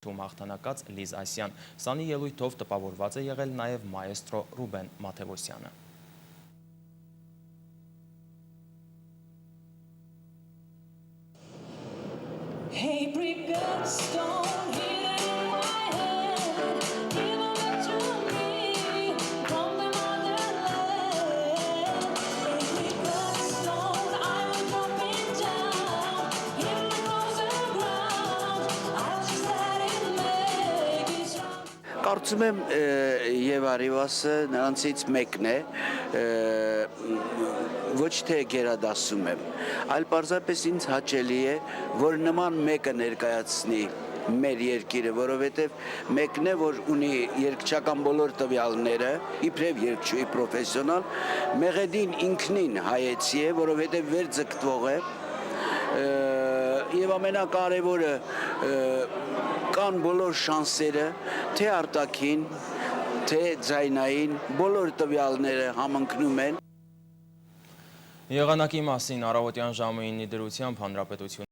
հաղթանակած Լիզ Ասյան։ Սանի ելույթով տպավորված է եղել նաև մայեստրո Ռուբեն Մաթևոսյանը։ Կարծում եմ եւ Արիվասը նրանցից մեկն է, ոչ թե գերադասում եմ, այլ պարզապես ինձ հաճելի է, որ նման մեկը ներկայացնի մեր երկիրը, որովհետև մեկն է, որ ունի երգչական բոլոր տվյալները, իբրև երգչուհի պրոֆեսիոնալ, մեղեդին ինքնին հայեցի է, որովհետև վերձգտվող է, եւ ամենակարևորը կան բոլոր շանսերը, թե արտաքին, թե ձայնային, բոլոր տվյալները համընկնում են։ Եղանակի մասին առավոտյան ժամը 9-ի դրությամբ Հանրապետություն